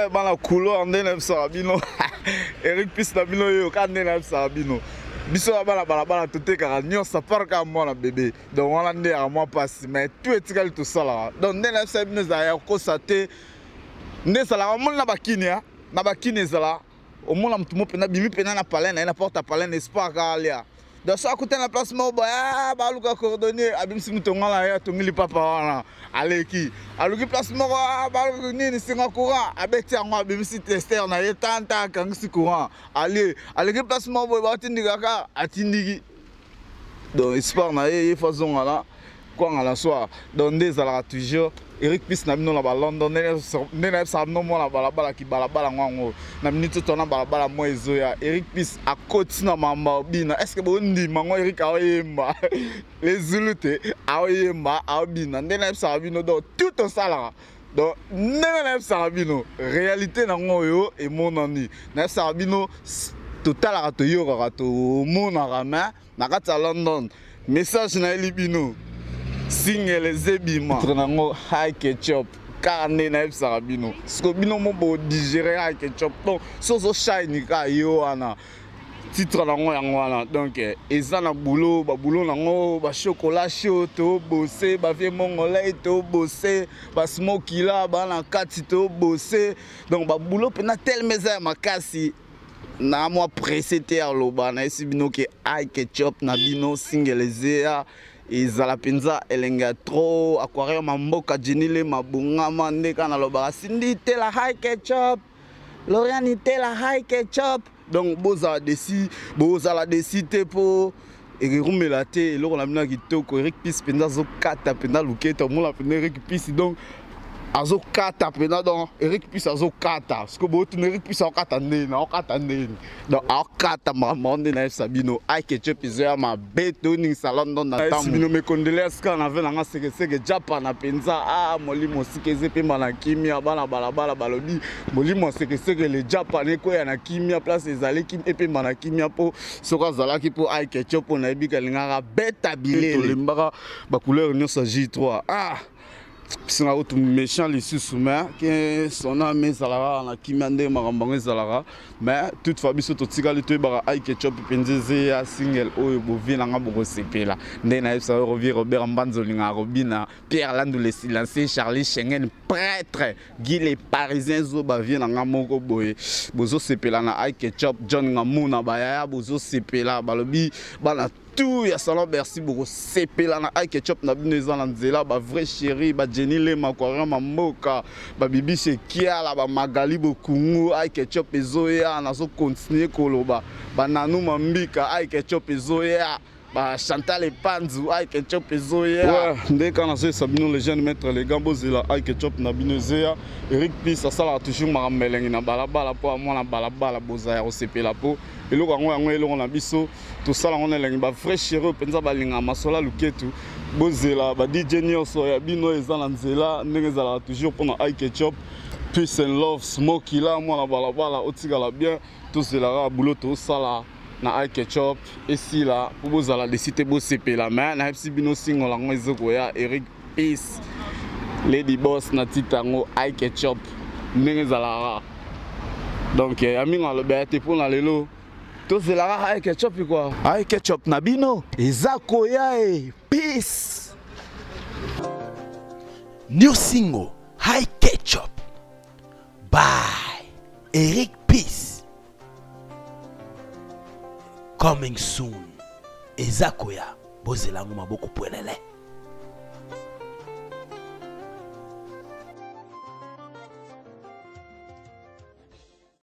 bana couloir ndene sabino Eric Pis na bino yo kandena sabino biso bana bala totekaka nyonso parka mwana bébé donc wana nde ya moi passe mais tout etikali tout sala donc ndene sabino za ya kosate nde sala mona bakinia na bakini zala omona mtu mo pena bimi pena na palena na porte palena espoir kalia donc ça coûte na place mo ba baluka coordonner abimsi mutu ngala ya tongili papa wana aleki aluki place mo ba nini singa courant abeti yango abimsi tester na yetanta kangisi courant aleki place mo ba tindika ka atindiki donc espoir na ye façon ngala quoi ngala soir donc des ala toujours Eric Pis na bino na ba London nene sa no mo na balabala ki balabala ngwango na minute tona balabala mo ezoya Eric Pis a koti na mamba bina est-ce que bo ndi mango Eric aoyemba les zulute aoyemba aobina nene sa bino do tout ça là donc nene sa bino réalité na ngoyo e monani na sa bino total à to yora to monara na kata London message na elibino single zebima tranango high ketchup carne na sarabino sko bino mo bo digérer high ketchup donc sozo shine ka yo ana titre nango yango wana donc eza na boulot ba boulot nango ba chocolat chaud to bosser ba vie mongolais to bosser ba smoky la ba na kati to bosser donc ba boulot pena tel meza makasi na moi pressé terre loba na esibino ke high ketchup na bino single zea ezala penza elenga trop aquarium mboka jenile mabungama ndeka na loba sindi tela high ketchup Loriani tela high ketchup donc boza la décide pour erumela te eloko na bina kitoko Eric Pis penza zo kata penza luketa mola penza Eric Pis donc azo kata pena donc Eric Pis azo kata parce que botu Eric Pis au kata ndeni donc au kata mamonde na Sabino ai ketchup izoya ma betoning salon dans na tambo Sabino me condoléances quand avait na seke Japan na penza molimo sikeze pe mana kimia bana balabala balobi molimo seke le japonais ko ya na kimia place ezali kim pe mana kimia po soka zalaki po ai ketchup na ebika lingara beta bilele limbaka ba couleur nyonso J3 c'est un autre méchant les sous-mains qui sont à mes salaires na kimande marambango salaires mais toute famille surtout tigali to bara ai ketchup pendeze ya single oyo bovina nga boko sepela ndena ça revient Robert Mbanzo linga Robina Pierre Landou les silencieux Charlie Schengen prêtre Guy les parisiens zo ba vient nga moko boye bozo sepela na ai ketchup John Ngamuna baya bozo sepela balobi bana tout ya salon merci beaucoup sepela na ai ketchup na bino na nzela ba vrai chéri ba Jenny le makwara mamoka ba bibi chez Kiala ba Magali bokungu ai ketchup ezoya na zo continuer koloba ba nanu mambika ai ketchup ezoya ba Chantal Panzu ai ketchup ezoya ouais ndeka na zo Sabino les jeunes maître les gambozela ai ketchup na bino ezoya Eric Pis ça sala toujours marambelengi na balabala po amona balabala bozaya o sepela po eloko yango eloko na biso tout ça on elengi ba vrai chéri penza balinga masola luketu bozela ba DJ nyonso ya bino eza na nzela ndenge ezala toujours pour na ai ketchup peace and love smoky la mwana balabala otikala bien tout cela boulot tout ça là na ai ketchup ici là pour bozala décider bo sepela mais na fc bino singola ngo ezoko ya Eric Pis Lady Boss na titango ai ketchup ndenge ezala donc aminga le bete pour na lelo tout cela ai ketchup quoi ai ketchup na bino ezako ya Peace. New single High Ketchup by Eric Pis coming soon. Ezakoya bozelangu maboko pwelele.